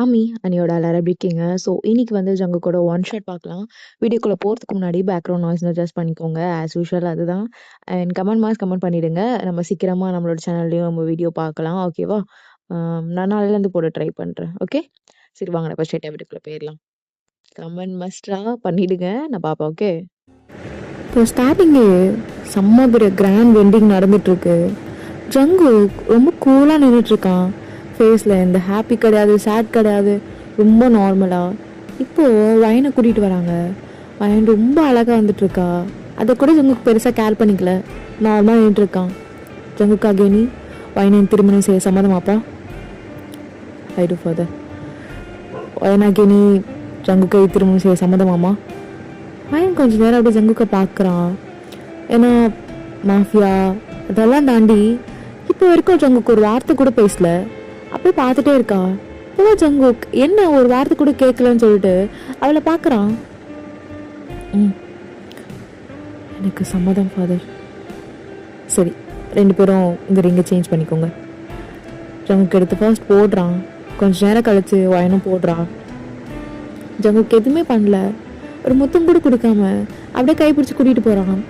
ஆமி அண்ணியோட எல்லாரும் எப்படி இருக்கீங்க? ஸோ இன்னைக்கு வந்து ஜங்குக்கோட ஒன் ஷாட் பார்க்கலாம். வீடியோக்குள்ள போறதுக்கு முன்னாடி பேக்ரவுண்ட் நாய்ஸ் அட்ஜஸ்ட் பண்ணிக்கோங்க. ஆஸ் யூஷுவல் அதுதான். அண்ட் கமெண்ட் பண்ணிடுங்க. நம்ம சீக்கிரமா நம்மளோட சேனல்லையும் நம்ம வீடியோ பார்க்கலாம். ஓகேவா? நான் நாளையிலேருந்து போட ட்ரை பண்றேன். ஓகே? சரி வாங்க நம்ம ஸ்ட்ரெயிட்டா வீடியோக்குள்ள போயிடலாம். கமெண்ட் மஸ்டா பண்ணிடுங்க. நான் பார்ப்பேன். ஓகே? இப்போ ஸ்டார்டிங்கு செம்ம பெரிய கிராண்ட் வெண்டிங் நடந்துட்டுருக்கு. ஜங்கு ரொம்ப கூலாக நின்றுட்டுருக்கான். ஃபேஸில் எந்த ஹாப்பி கிடையாது, சேட் கிடையாது, ரொம்ப நார்மலாக. இப்போது வயனை கூட்டிகிட்டு வராங்க. வயன் ரொம்ப அழகாக வந்துட்டுருக்கா. அதை கூட ஜங்குக்கு பெருசாக கேர் பண்ணிக்கல, நார்மலாக நின்றுட்டுருக்கான். ஜங்குக்காக நீ வயனை திருமணம் செய்ய சம்மதமாப்பா? ஐ டு ஃபாதர். வயனாகே நீ ஜங்குக்கை திருமணம் செய்ய சம்மதமாமா? வயன் கொஞ்சம் நேரம் அப்படியே ஜங்குக்கை பார்க்குறான். ஏன்னா மாஃபியா அதெல்லாம் தாண்டி இப்போ வரைக்கும் ஜங்குக்கு ஒரு வார்த்தை கூட பேசல. அப்படியே பார்த்துட்டே இருக்கா. இப்போதான் ஜங்குக் என்ன ஒரு வார்த்தை கூட கேட்கலன்னு சொல்லிட்டு அவளை பார்க்குறான். எனக்கு சம்மதம் ஃபாதர். சரி, 2 பேரும் இந்த ரிங்கை சேஞ்ச் பண்ணிக்கோங்க. ஜங்குக்கு எடுத்து ஃபர்ஸ்ட் போடுறான். கொஞ்சம் நேரம் கழிச்சு வயனும் போடுறான். ஜங்குக்கு எதுவுமே பண்ணல, ஒரு முத்தம் கூட கொடுக்காம அப்படியே கைப்பிடிச்சு கூட்டிகிட்டு போகிறான்.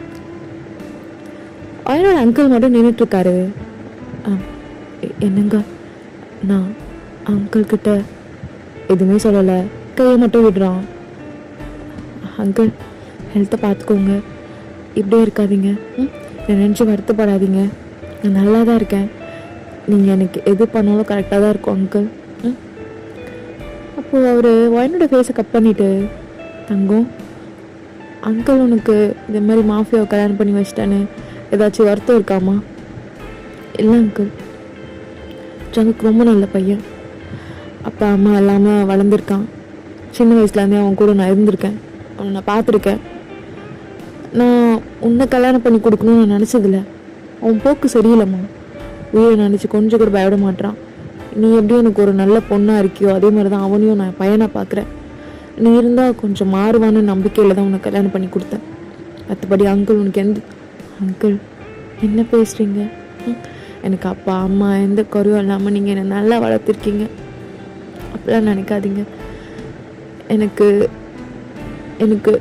அவனோட அங்கிள் மட்டும் நின்றுட்டுருக்காரு. என்னங்க, நான் அங்கிள் கிட்ட எதுவுமே சொல்லலை, கையை மட்டும் விடுறான். அங்கிள் ஹெல்த்தை பார்த்துக்கோங்க, இப்படியே இருக்காதீங்க, என்னை நினச்சி வருத்தப்படாதீங்க, நான் நல்லா தான் இருக்கேன், நீங்கள் எனக்கு எது பண்ணாலும் கரெக்டாக தான் இருக்கும் அங்கிள். அப்போது அவர் ஒயனோட ஃபேஸை கட் பண்ணிவிட்டு, தங்கம் அங்கிள் உனக்கு இந்த மாதிரி மாஃபியாவை கல்யாணம் பண்ணி வச்சிட்டான்னு ஏதாச்சும் வருத்தம் இருக்காமா? இல்லை அங்கிள், ஜங்குக்கு ரொம்ப நல்ல பையன், அப்பா அம்மா எல்லாமே வளர்ந்துருக்கான். சின்ன வயசுலேருந்தே அவன் கூட நான் இருந்திருக்கேன், அவனை நான் பார்த்துருக்கேன். நான் உன்னை கல்யாணம் பண்ணி கொடுக்கணும்னு நான் நினச்சதில்ல. அவன் போக்கு சரியில்லைம்மா, உயிரை நினச்சி கொஞ்சம் கூட பயப்பட மாட்டான். நீ எப்படி எனக்கு ஒரு நல்ல பொண்ணாக இருக்கியோ அதே மாதிரி தான் அவனையும் நான் பையனாக பார்க்குறேன். நீ இருந்தால் கொஞ்சம் மாறுவான்னு நம்பிக்கையில் தான் உனக்கு கல்யாணம் பண்ணி கொடுத்தேன். மற்றபடி அங்கிள் உனக்கு அங்கிள் என்ன பேசுகிறீங்க? எனக்கு அப்பா அம்மா எந்த குறையும் இல்லாமல் நீங்கள் என்னை நல்லா வளர்த்துருக்கீங்க, அப்படிலாம் நினைக்காதீங்க. எனக்கு எனக்கு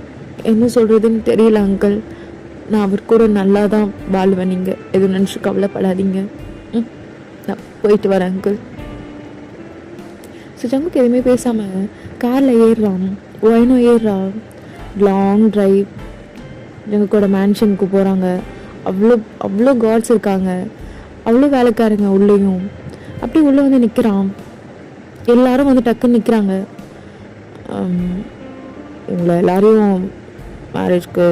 என்ன சொல்கிறதுன்னு தெரியல அங்கிள். நான் அவர் கூட நல்லா தான் வாழ்வேன், நீங்கள் எதுவும் நினச்சி கவலைப்படாதீங்க. நான் போயிட்டு வரேன் அங்கிள். ஸோ ஜங்குக்கு எதுவுமே பேசாமல் காரில் ஏறுறான். ஒயினும் ஏறுறான். லாங் ட்ரைவ் ஜங்குக்கோட மேன்ஷனுக்கு போகிறாங்க. அவ்வளோ அவ்வளோ கார்ட்ஸ் இருக்காங்க, அவ்வளோ வேலைக்காரங்க உள்ளேயும். அப்படியே உள்ளே வந்து நிற்கிறான். எல்லாரும் வந்து டக்குன்னு நிற்கிறாங்க. இவங்களை எல்லாரையும் மேரேஜ்க்கு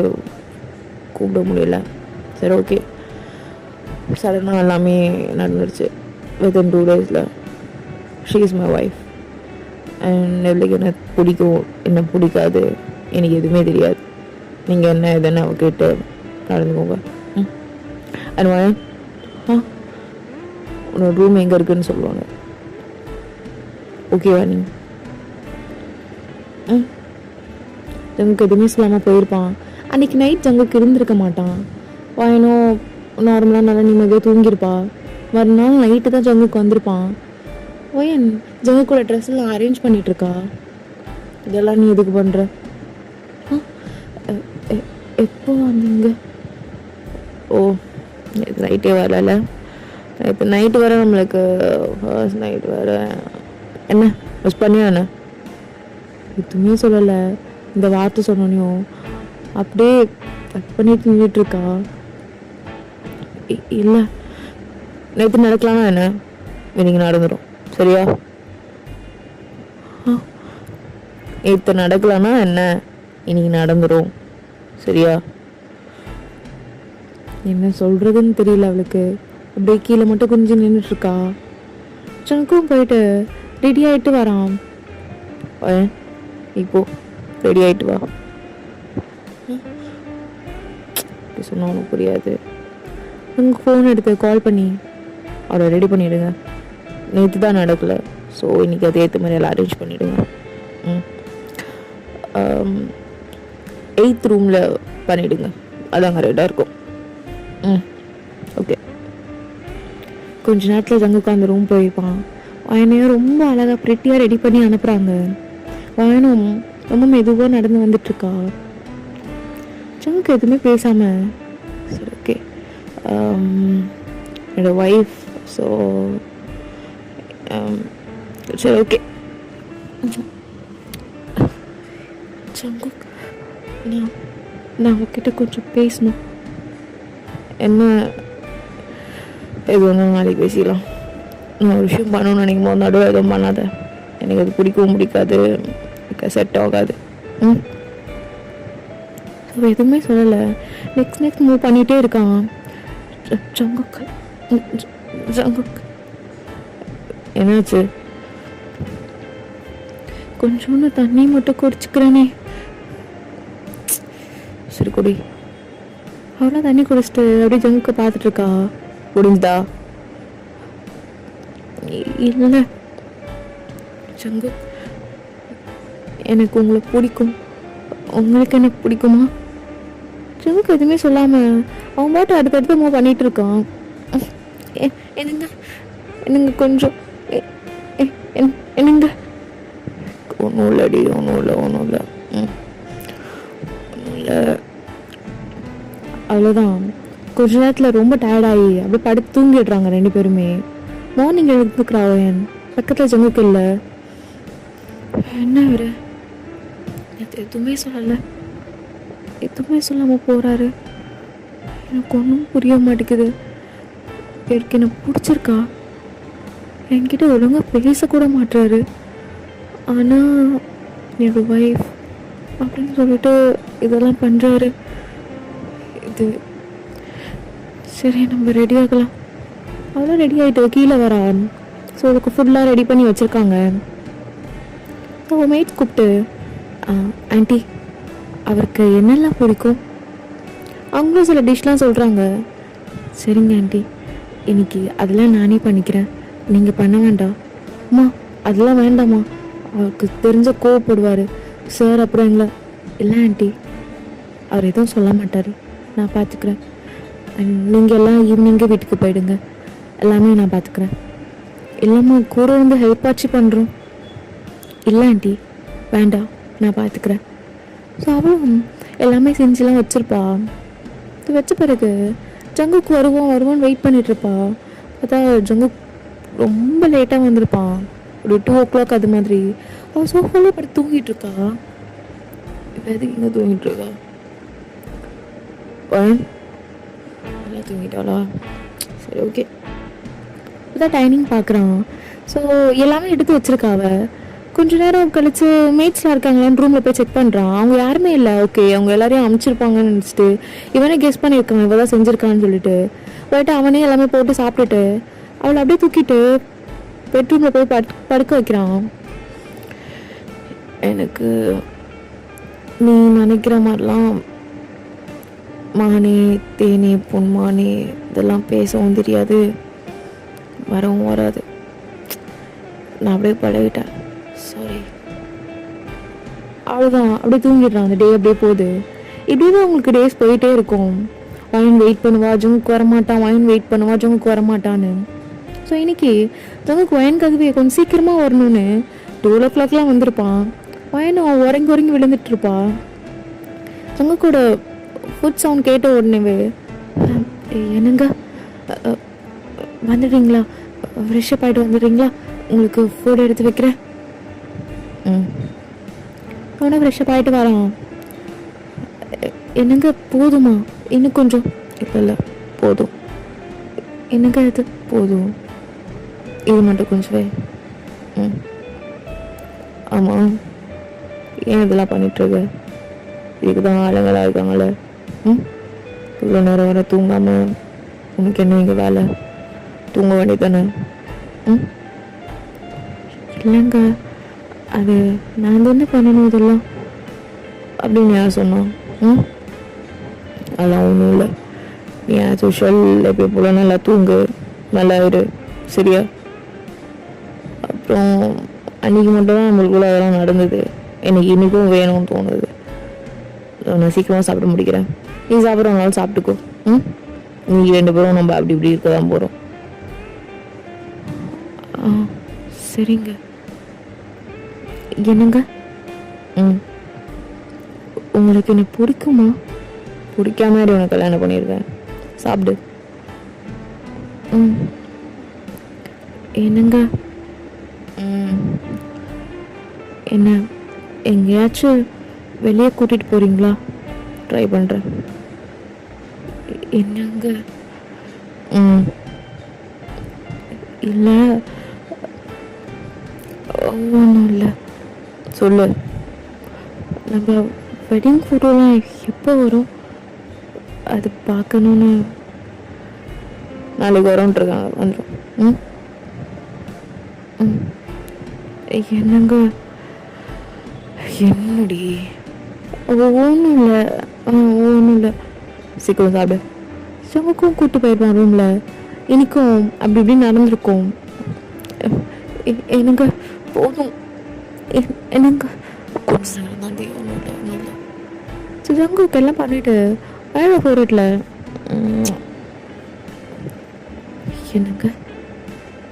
கூப்பிட முடியல. சரி, ஓகே. சடனாக எல்லாமே நடந்துருச்சு. Within 2 days she is my wife. And எவ்வளோக்கு என்ன பிடிக்கும் என்ன பிடிக்காது எனக்கு எதுவுமே தெரியாது. நீங்கள் என்ன எதுன்னு அவகிட்ட நடந்துக்கோங்க. அண்ட் உன்னோட ரூம் எங்கே இருக்குன்னு சொல்லுவாங்க. ஓகேவா? நீ ஜங்குக்கு எதுவுமே சொல்லாமல் போயிருப்பான். அன்றைக்கி நைட் ஜங்குக்கு இருந்திருக்க மாட்டான். வாயனோ நார்மலாக நல்லா நிம்மதியாக தூங்கியிருப்பா. மறுநாள் நைட்டு தான் ஜங்குக்கு வந்திருப்பான். ஓயன் ஜங்குக்கோட ட்ரெஸ்ஸெல்லாம் அரேஞ்ச் பண்ணிகிட்ருக்கா. இதெல்லாம் நீ எதுக்கு பண்ணுற? எப்போ வந்தீங்க? ஓ, நேற்று நைட்டே வரல. நேற்று நைட்டு வர நம்மளுக்கு ஃபர்ஸ்ட் நைட் வர என்ன மிஸ் பண்ணியா? என்ன எதுவுமே சொல்லலை. இந்த வார்த்தை சொன்னோன்னையும் அப்படியே கட் பண்ணிட்டு நின்றுட்டுருக்கா. இல்லை, நேற்று நடக்கலாமா என்ன? இன்னைக்கு நடந்துடும், சரியா? நேற்று நடக்கலான்னா என்ன, இன்னைக்கு நடந்துடும், சரியா? என்ன சொல்கிறதுன்னு தெரியல அவளுக்கு. அப்படியே கீழே மட்டும் கொஞ்சம் நின்றுட்டுருக்கா. ஜங்குக்கும் போயிட்டு ரெடி ஆகிட்டு வரான். இப்போ ரெடி ஆகிட்டு வா சொன்னா உனக்கு புரியாது. உங்கள் ஃபோன் எடுத்து கால் பண்ணி அவரை ரெடி பண்ணிவிடுங்க. நேற்று தான் நடக்கலை, ஸோ இன்றைக்கி அது ஏற்ற மாதிரி எல்லாம் அரேஞ்ச் பண்ணிவிடுங்க. 8th ரூமில் பண்ணிவிடுங்க, அதாங்க கரெக்டாக இருக்கும். ஓகே. கொஞ்ச நேரத்தில் ஜங்குக்கு அந்த ரூம் போயிருப்பான். வயனையும் ரொம்ப அழகாக ப்ரெட்டியாக ரெடி பண்ணி அனுப்புகிறாங்க. வயனும் ரொம்ப மெதுவாக நடந்து வந்துட்டுருக்கா. ஜங்குக்கு எதுவுமே பேசாமல் சரி ஓகே என்னோடய ஒய்ஃப் ஸோ சரி ஓகே ஜங்குக் நான் உங்ககிட்ட கொஞ்சம் பேசணும். என்ன? எது ஒன்றும் நாளைக்கு பேசிடலாம். நான் ஒரு விஷயம் பண்ணணும்னு நினைக்கும் போது நடுவில் எதுவும் பண்ணாத. எனக்கு அது பிடிக்கவும் பிடிக்காது, எனக்கு செட் ஆகாது. அவள் எதுவுமே சொல்லலை. நெக்ஸ்ட் மூவ் பண்ணிகிட்டே இருக்கான். ஜங்குக் ஜங்குக் என்னாச்சு? கொஞ்சோண்டு தண்ணி மட்டும் குடிச்சுக்கிறேனே. சரி குடி. அவ்வளோ தண்ணி குடிச்சிட்டு அப்படியே ஜங்குக்க பார்த்துட்டு இருக்கா. முடிஞ்சுதா? இல்லை ஜங்கு, எனக்கு உங்களை பிடிக்கும். உங்களுக்கு எனக்கு பிடிக்குமா? ஜங்குக்கு எதுவுமே சொல்லாமல் அவன் பாட்டு அடுத்தடுத்து மூவ் பண்ணிகிட்டு இருக்கான். என்னங்க என்னங்க கொஞ்சம் என்னங்க? ஒன்றும் இல்லடி, ஒன்றும் இல்லை ஒன்றும் இல்லை ஒன்றும் இல்லை. அவ்வளோதான். கொஞ்ச நேரத்தில் ரொம்ப டயர்டாகி அப்படியே படுத்து தூங்கிடுறாங்க ரெண்டு பேருமே. மார்னிங் எழுந்துக்கிறான். பக்கத்தில் ஜங்குக்கு இல்லை. என்ன இவரு எதுவுமே சொல்லலை, எதுவுமே சொல்லாமல் போகிறாரு. எனக்கு ஒன்றும் புரிய மாட்டேங்குது. எனக்கு என்ன பிடிச்சிருக்கா? என்கிட்ட ஒழுங்காக பேசக்கூட மாட்டுறாரு. ஆனால் என்னோட ஒய்ஃப் அப்படின்னு சொல்லிட்டு இதெல்லாம் பண்ணுறாரு. இது சரி, நம்ம ரெடி ஆகலாம். அதெல்லாம் ரெடி ஆகிட்டு கீழே வரான். ஸோ அதுக்கு ஃபுல்லாக ரெடி பண்ணி வச்சுருக்காங்க. ஸோ மேட் கூப்பிட்டு, ஆண்டி அவருக்கு என்னெல்லாம் பிடிக்கும்? அவங்களும் சில டிஷ்லாம் சொல்கிறாங்க. சரிங்க ஆண்டி, இன்னைக்கு அதெல்லாம் நானே பண்ணிக்கிறேன், நீங்கள் பண்ண வேண்டாம். அம்மா அதெல்லாம் வேண்டாம்மா, அவருக்கு தெரிஞ்ச கோவப்படுவார் சார். அப்புறம் எங்களை இல்லை ஆண்டி, அவர் எதுவும் சொல்ல மாட்டார், நான் பார்த்துக்கிறேன். நீங்கள் எல்லாம் ஈவினிங்கே வீட்டுக்கு போயிடுங்க, எல்லாமே நான் பார்த்துக்கிறேன். இல்லைம்மா கூட வந்து ஹெல்ப் ஆச்சு பண்ணுறோம். இல்லை ஆண்டி வேண்டாம், நான் பார்த்துக்கிறேன். ஸோ அவளும் எல்லாமே செஞ்சுலாம் வச்சுருப்பா. இது வச்ச பிறகு ஜங்குக்கு வருவான்னு வெயிட் பண்ணிகிட்ருப்பா. பார்த்தா ஜங்குக் ரொம்ப லேட்டாக வந்திருப்பான். ஒரு 2 o'clock அது மாதிரி. அவள் சோஃபாவில் படுத்து தூங்கிட்டு இருக்கா. இப்போ எதுக்கு இங்கே தூங்கிட்டு இருக்கா? நல்லா தூங்கிட்டாளா? சரி ஓகே. இப்போதான் டைனிங் பார்க்குறான். ஸோ எல்லாமே எடுத்து வச்சுருக்காவ. கொஞ்ச நேரம் கழித்து மேட்ஸ்லாம் இருக்காங்களான்னு ரூமில் போய் செக் பண்ணுறான். அவங்க யாருமே இல்லை. ஓகே, அவங்க எல்லாரையும் அமுச்சிருப்பாங்கன்னு நினச்சிட்டு இவனே கெஸ் பண்ணியிருக்கான் இவ தான் செஞ்சுருக்கான்னு சொல்லிட்டு போய்ட்டு அவனே எல்லாமே போட்டு சாப்பிட்டுட்டு அவளை அப்படியே தூக்கிட்டு பெட்ரூமில் போய் படுக்க வைக்கிறான். எனக்கு நீ நினைக்கிற மாதிரிலாம் மானே தேனே பொன்மானே இதெல்லாம் பேசவும் தெரியாது, வரவும் வராது. நான் அப்படியே பழகிட்டேன், சாரி. அவ்வளோதான். அப்படியே தூங்கிடுறான். அந்த டே அப்படியே போகுது. இப்படியே தான் உங்களுக்கு டேஸ் போயிட்டே இருக்கும். வயன் வெயிட் பண்ணுவா, ஜங்குக்கு வரமாட்டான். வயன் வெயிட் பண்ணுவா, ஜங்குக்கு வரமாட்டான்னு. ஸோ இன்னைக்கு ஜங்குக்கு வயனுக்காகவே கொஞ்சம் சீக்கிரமாக வரணும்னு 12 o'clockலாம் வந்திருப்பான். வயனும் உறங்கி விழுந்துட்டுருப்பா. ஜங்குக்கோட ஃபுட் சவுண்ட் கேட்ட உடனேவே, என்னங்க வந்துடுறீங்களா, ஃப்ரெஷ்ஷப் ஆகிட்டு வந்துடுறீங்களா, உங்களுக்கு ஃபுட் எடுத்து வைக்கிறேன். அவனை ஃப்ரெஷ்ஷப் ஆகிட்டு வரான். என்னங்க போதுமா? இன்னும் கொஞ்சம். இப்போ இல்லை போதும். என்னங்க இது போதும், இது மட்டும் கொஞ்சம் வை. ஆமாம், ஏன் இதெல்லாம் பண்ணிட்டுருக்க? இதுக்கு தான் ஆளுங்களாக இருக்காங்களே. இவ்வளோ நேரம் வர தூங்காமல் உனக்கு என்ன இங்கே வேலை? தூங்க வேண்டியதானே? இல்லைங்க, அது நான் தானே பண்ணணும் இதெல்லாம் அப்படின்னு யார் சொன்னான்? அதெல்லாம் ஒன்றும் இல்லை. நீ ஆஸ் யூஷுவல் எப்போ போல நல்லா தூங்கு, நல்லா இரு, சரியா? அப்புறம் அன்றைக்கி மட்டும் தான் நம்மளுக்குள்ள அதெல்லாம் நடந்தது. எனக்கு இன்றைக்கும் வேணும்னு தோணுது. நான் சீக்கிரமாக சாப்பிட முடிக்கிறேன். நீ சாப்பிட்றவங்களாலும் சாப்பிட்டுக்கோ. நீங்கள் 2 பேரும் நம்ம அப்படி இப்படி இருக்க தான் போகிறோம். சரிங்க. என்னங்க? ம். உங்களுக்கு என்ன பிடிக்குமா? பிடிக்காம உனக்கு கல்யாணம் பண்ணியிருக்கேன். சாப்பிடு. ம். என்னங்க? ம். என்ன எங்கேயாச்சும் வெளியே கூட்டிகிட்டு போகிறீங்களா? ட்ரை பண்ணுறேன். என்னங்க? ம். இல்லை, ஒன்றும் இல்லை. சொல்லு. நம்ம வெட்டிங் ஃபோட்டோலாம் எப்போ வரும்? அது பார்க்கணுன்னு. நாளைக்கு வரோன்ட்ருக்காங்க, வந்துடும். ம். ம். என்னங்க? என்னடி? ஒன்றும் இல்லை, ஒன்றும் இல்லை. சீக்கிரம் சாப்பிடு. சங்குக்கும் கூட்டு போயிருப்பான் ரூமில். இன்னைக்கும் அப்படி இப்படி நடந்திருக்கும். என்னங்க? போதும். என்னங்க? கொஞ்சம் நேரம் தாண்டி, ஒன்றும் இல்லை, ஒன்றும் இல்லை. சங்குக்கு எல்லாம் பண்ணிட்டு வேலை போயிடல. என்னங்க?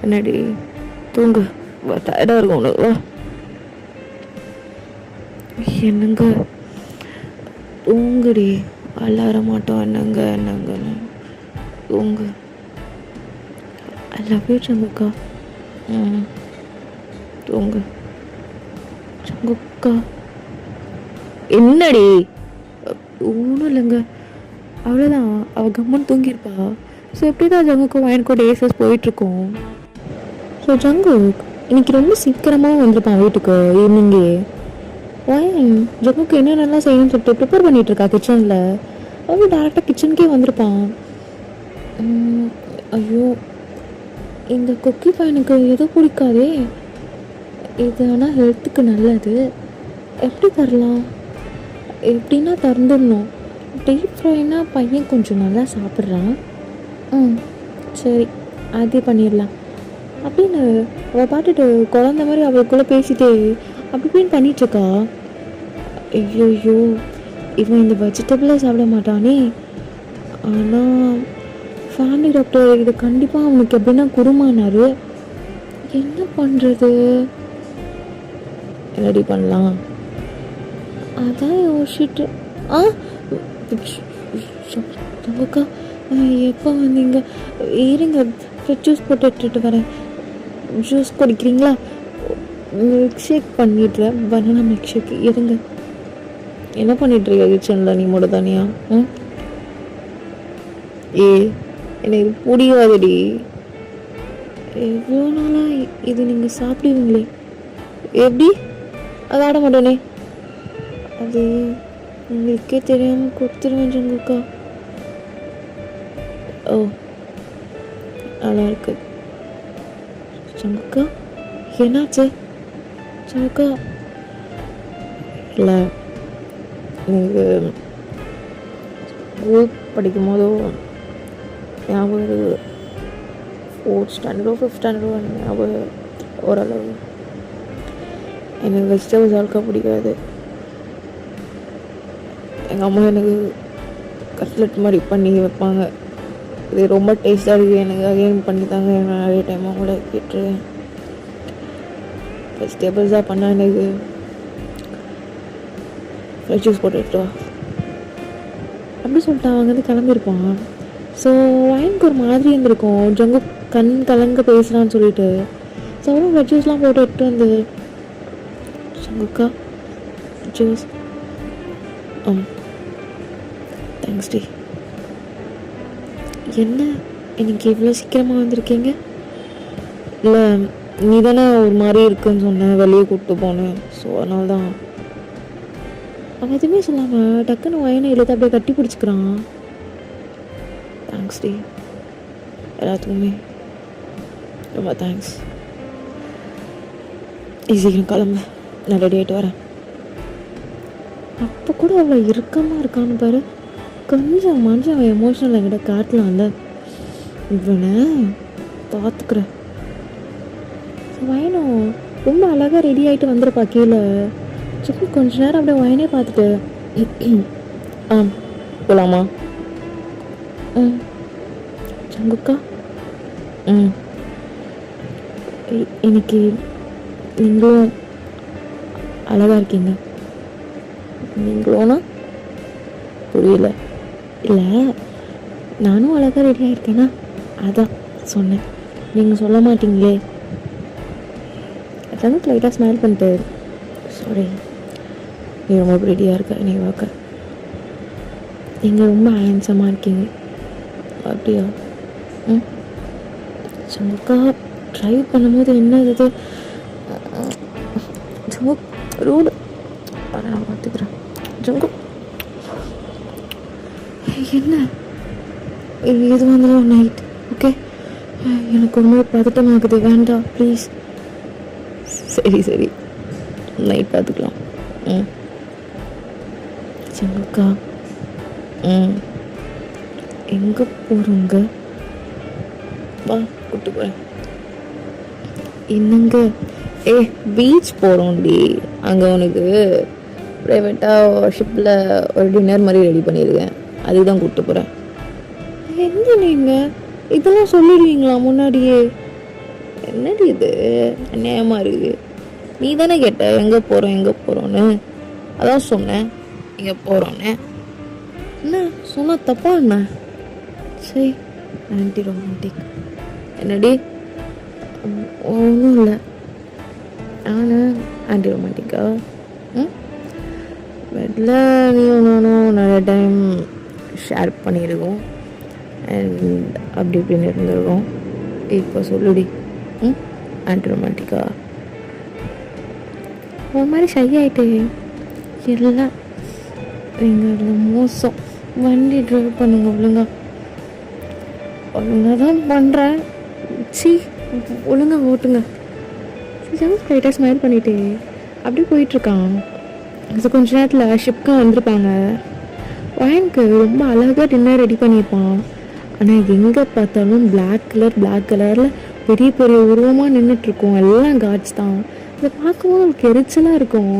என்னடி தூங்கு, டயர்டாக இருக்கும் உனக்கு. வா. என்னங்க? தூங்குடி, அலார மாட்டோம். என்னங்க என்னங்கன்னு தூங்கு. ஐ லவ் யூ சங்குக்கா. ம். தூங்கு. சங்குக்கா. என்னடி? ஒன்றும் இல்லைங்க, அவ்வளோதான். அவள் கம்மன் தூங்கியிருப்பா. ஸோ எப்படி தான் ஜங்குக்கும் வயனுக்கும் டேஸஸ் போயிட்டுருக்கோம். ஸோ ஜங்கு இன்னைக்கு ரொம்ப சீக்கிரமாக வந்திருப்பான் வீட்டுக்கு ஈவினிங்கே. வயன் ஜங்குக்கு என்னென்னலாம் செய்யணும்னு சொல்லிட்டு ப்ரிப்பேர் பண்ணிகிட்ருக்கா கிச்சனில். அவள் டேரெக்டாக கிச்சனுக்கே வந்திருப்பான். ஐயோ, இந்த குக்கி பையனுக்கு எதுவும் பிடிக்காதே. இது ஆனால் ஹெல்த்துக்கு நல்லது. எப்படி தரலாம்? எப்படின்னா திறந்துடணும். டீப் ஃப்ரைனா பையன் கொஞ்சம் நல்லா சாப்பிட்றான். சரி, அதே பண்ணிடலாம் அப்படின்னு அவள் பாட்டுட்டு குழந்த மாதிரி அவளுக்குள்ளே பேசிட்டே அப்படி இப்படின்னு பண்ணிகிட்ருக்கா. ஐயோ, இவன் இந்த வெஜிடபிளே சாப்பிட மாட்டானே. ஆனால் ஃபேமிலி டாக்டர் இது கண்டிப்பாக அவனுக்கு எப்படின்னா குருமானாரு. என்ன பண்ணுறது? ரெடி பண்ணலாம். அதான் யோசிச்சுட்டு. தங்கக்கா, எப்போ வந்தீங்க? இருங்க, ஃப்ரெஷ் ஜூஸ் போட்டு எடுத்துகிட்டு வரேன். ஜூஸ் குடிக்கிறீங்களா? மில்க் ஷேக் பண்ணிடுறேன், பனானா மில்க் ஷேக். இருங்க. என்ன பண்ணிட்டுருக்க கிச்சனில் நீ மட்டும் தனியா? ம். எனக்கு பிடிக்காதுடி. எவ்வளோ நாளாக இது நீங்கள் சாப்பிடுவீங்களே. எப்படி? அது ஆட மாட்டேனே. அது உங்களுக்கே தெரியாமல் கொடுத்துருவேன் சங்குக்கா. ஓ, நல்லா இருக்கு. சங்குக்கா, என்னாச்சு? சங்குக்கா. இல்லை, எனக்கு ஸ்கூல் படிக்கும் போதோ ஞாபகம் இருக்குது. 4th ஸ்டாண்டர்டோ 5th ஸ்டாண்டர்டோ ஞாபகம் ஓரளவு. எனக்கு வெஜிடபிள்ஸ் அவ்வளோக்கா பிடிக்காது. எங்கள் அம்மா எனக்கு கட்லெட் மாதிரி பண்ணி வைப்பாங்க. இது ரொம்ப டேஸ்ட்டாக இருக்குது, எனக்கு அகைன் பண்ணி தாங்க. நிறைய டைமாக கூட கேட்டுருக்கேன். வெஜிடபிள்ஸாக பண்ணால் எனக்கு ஃப்ரெஷ் ஜூஸ் போட்டு எடுத்து வா அப்படி சொல்லிட்டு அவங்க வந்து கிளம்பியிருப்பான். ஸோ வயனுக்கு ஒரு மாதிரி இருந்திருக்கும், ஜங்கு கண் கலங்க பேசுகிறான்னு சொல்லிட்டு. ஸோ அவரும் ஃப்ரெஷ் ஜூஸ்லாம் போட்டு எடுத்து வந்து, ஜங்குக்கா ஜூஸ். Thanks D. என்ன இன்னைக்கு இவ்வளோ சீக்கிரமாக வந்திருக்கீங்க? இல்லை, நீ தானே ஒரு மாதிரி இருக்குன்னு சொன்ன, வெளியே கூப்பிட்டு போனேன். ஸோ அதனால தான். அவன் எதுவுமே சொல்லாமல் டக்குன்னு வயனை இழுத்து அப்படியே கட்டி பிடிச்சிக்கிறான். தேங்க்ஸ் டி, எல்லாத்துக்குமே ரொம்ப தேங்க்ஸ். சீக்கிரம் கிளம்பு, நான் ரெடி ஆகிட்டு வரேன். அப்போ கூட அவ்வளோ இறுக்கமாக இருக்கான்னு பாரு. கொஞ்சம் மனுஷன் அவன் எமோஷனல் என்கிட்ட காட்டலாம்ல. இவனை பார்த்துக்கிறேன். வயனும் ரொம்ப அழகாக ரெடி ஆகிட்டு வந்துருப்பா கீழே. சும்மா கொஞ்ச நேரம் அப்படியே வயனே பார்த்துட்டு, போகலாமா? சங்குக்கா, ம். இன்னைக்கு நீங்களும் அழகாக இருக்கீங்க. நீங்களும்னா புரியல. இல்லை, நானும் அழகாக ரெடியாக இருக்கேனா, அதான் சொன்னேன். நீங்கள் சொல்ல மாட்டீங்களே. அதான் லைட்டாக ஸ்மைல் பண்ணிட்டு, சாரி, நீ ரொம்ப ரெடியாக இருக்க நீ பார்க்க. நீங்கள் ரொம்ப ஹேண்ட்ஸமாக இருக்கீங்க. அப்படியா? ம். சும்மாக்கா ட்ரைவ் பண்ணும்போது என்ன இது சும்மா ரோடு நான் பார்த்துக்கிறேன். ஜங்கு என்ன எது வந்தாலும் நைட் ஓகே. எனக்கு ரொம்ப பதட்டமாகுது, வேண்டாம் ப்ளீஸ். சரி சரி, நைட் பார்த்துக்கலாம். ம் ஜங்குக்கா, எங்கே போகிறோங்க? வா கூட்டு போகிறேன். என்னங்க? பீச் போகிறோம்டி. அங்கே உனக்கு ப்ரைவேட்டாக ஷிப்பில் ஒரு டின்னர் மாதிரி ரெடி பண்ணியிருக்கேன், அதுக்கு தான் கூப்பிட்டு போகிறேன். எங்கே நீங்கள் இதெல்லாம் சொல்லிடுவீங்களா முன்னாடியே? என்னடி இது அநியாயமாக இருக்குது. நீ தானே கேட்ட எங்கே போகிறோன்னு, அதான் சொன்னேன் இங்கே போகிறோன்னு. என்ன சொன்னால் தப்பா என்ன? சரி, ஆன்டி ரொமான்டிக். என்னடி? ஒன்றும் இல்லை, நான் ஆன்டி ரொமான்டிக்கா? பெட்டில் நீயும் நானும் நிறைய டைம் ஷேர் பண்ணியிருக்கோம் அண்ட் அப்படி இப்படின்னு இருந்திருக்கோம். இப்போ சொல்லுடி, ஆன்டி ரொமான்டிக்கா? ஒரு மாதிரி ஷை ஆகிட்டே. இல்லை, நீங்கள் அதில் மோசம். வண்டி ட்ரைவ் பண்ணுங்க ஒழுங்காக தான் பண்ணுறேன். சி, ஒழுங்காக ஓட்டுங்க. லைட்டாக ஸ்மைல் பண்ணிட்டே அப்படி போயிட்டுருக்கான். அது கொஞ்ச நேரத்தில் ஷிப்க்கு வந்திருப்பாங்க. எனக்கு ரொம்ப அழகாக டின்னர் ரெடி பண்ணியிருப்பான். ஆனால் எங்கே பார்த்தாலும் பிளாக் கலரில் பெரிய பெரிய உருவமாக நின்றுட்டுருக்கோம். எல்லாம் காட்ஸ் தான். இதை பார்க்கும்போது அவளுக்கு எரிச்சலாக இருக்கும்.